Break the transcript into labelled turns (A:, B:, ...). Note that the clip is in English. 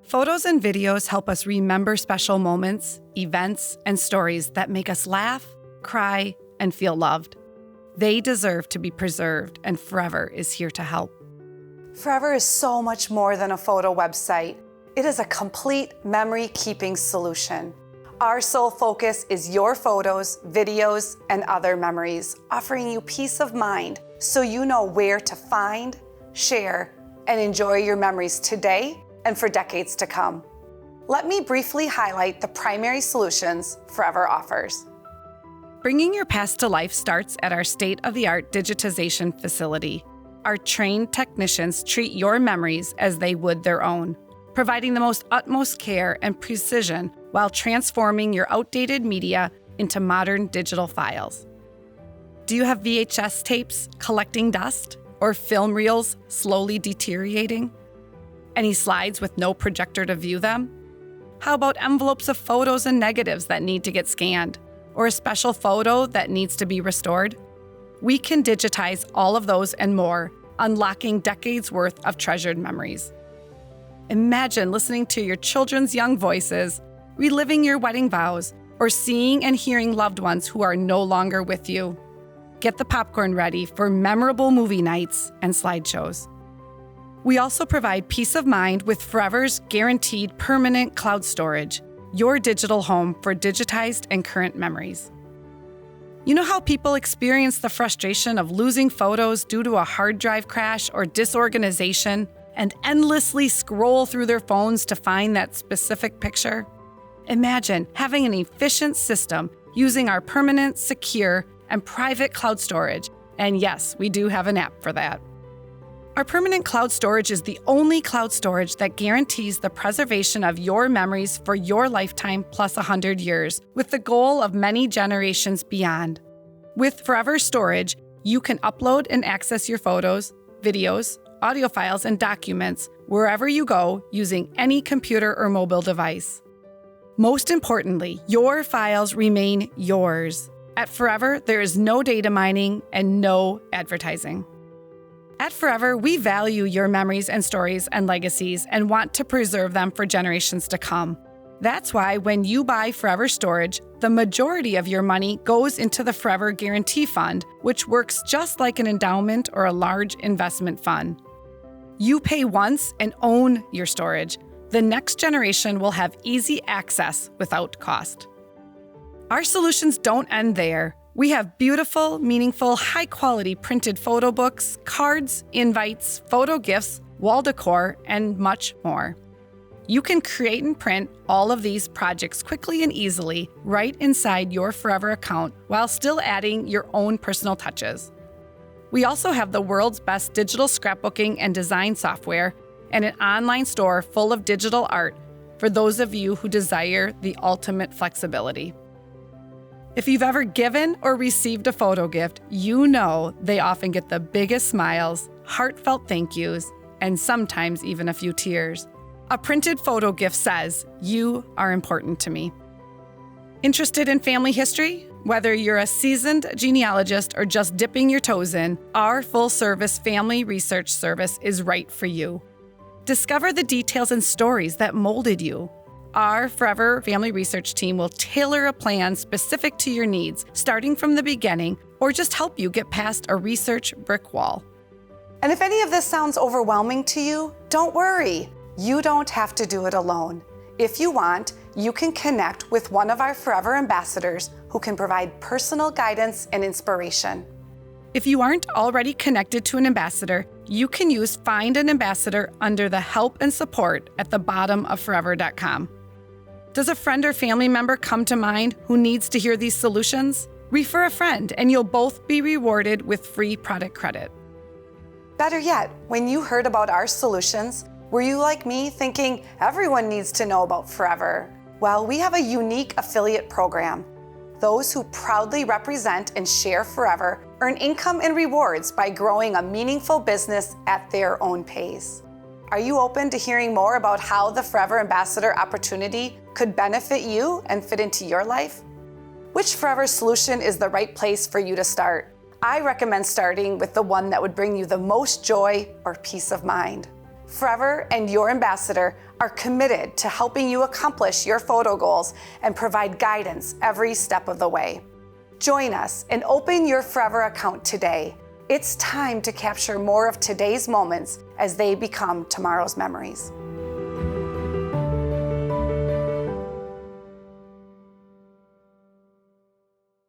A: Photos and videos help us remember special moments, events, and stories that make us laugh, cry, and feel loved. They deserve to be preserved, and Forever is here to help.
B: Forever is so much more than a photo website. It is a complete memory-keeping solution. Our sole focus is your photos, videos, and other memories, offering you peace of mind so you know where to find, share, and enjoy your memories today and for decades to come. Let me briefly highlight the primary solutions Forever offers.
A: Bringing your past to life starts at our state-of-the-art digitization facility. Our trained technicians treat your memories as they would their own, providing the utmost care and precision while transforming your outdated media into modern digital files. Do you have VHS tapes collecting dust or film reels slowly deteriorating? Any slides with no projector to view them? How about envelopes of photos and negatives that need to get scanned, or a special photo that needs to be restored? We can digitize all of those and more, unlocking decades worth of treasured memories. Imagine listening to your children's young voices, reliving your wedding vows, or seeing and hearing loved ones who are no longer with you. Get the popcorn ready for memorable movie nights and slideshows. We also provide peace of mind with Forever's guaranteed permanent cloud storage, your digital home for digitized and current memories. You know how people experience the frustration of losing photos due to a hard drive crash or disorganization and endlessly scroll through their phones to find that specific picture? Imagine having an efficient system using our permanent, secure, and private cloud storage. And yes, we do have an app for that. Our permanent cloud storage is the only cloud storage that guarantees the preservation of your memories for your lifetime plus 100 years, with the goal of many generations beyond. With Forever Storage, you can upload and access your photos, videos, audio files, and documents wherever you go using any computer or mobile device. Most importantly, your files remain yours. At Forever, there is no data mining and no advertising. At Forever, we value your memories and stories and legacies and want to preserve them for generations to come. That's why when you buy Forever Storage, the majority of your money goes into the Forever Guarantee Fund, which works just like an endowment or a large investment fund. You pay once and own your storage. The next generation will have easy access without cost. Our solutions don't end there. We have beautiful, meaningful, high-quality printed photo books, cards, invites, photo gifts, wall decor, and much more. You can create and print all of these projects quickly and easily right inside your Forever account while still adding your own personal touches. We also have the world's best digital scrapbooking and design software and an online store full of digital art for those of you who desire the ultimate flexibility. If you've ever given or received a photo gift, you know they often get the biggest smiles, heartfelt thank yous, and sometimes even a few tears. A printed photo gift says, "You are important to me." Interested in family history? Whether you're a seasoned genealogist or just dipping your toes in, our full-service family research service is right for you. Discover the details and stories that molded you. Our Forever Family Research team will tailor a plan specific to your needs, starting from the beginning, or just help you get past a research brick wall.
B: And if any of this sounds overwhelming to you, don't worry. You don't have to do it alone. If you want, you can connect with one of our Forever ambassadors who can provide personal guidance and inspiration.
A: If you aren't already connected to an ambassador, you can use Find an Ambassador under the Help and Support at the bottom of forever.com. Does a friend or family member come to mind who needs to hear these solutions? Refer a friend and you'll both be rewarded with free product credit.
B: Better yet, when you heard about our solutions, were you like me thinking everyone needs to know about Forever? Well, we have a unique affiliate program. Those who proudly represent and share Forever earn income and rewards by growing a meaningful business at their own pace. Are you open to hearing more about how the Forever Ambassador opportunity could benefit you and fit into your life? Which Forever solution is the right place for you to start? I recommend starting with the one that would bring you the most joy or peace of mind. Forever and your ambassador are committed to helping you accomplish your photo goals and provide guidance every step of the way. Join us and open your Forever account today. It's time to capture more of today's moments as they become tomorrow's memories.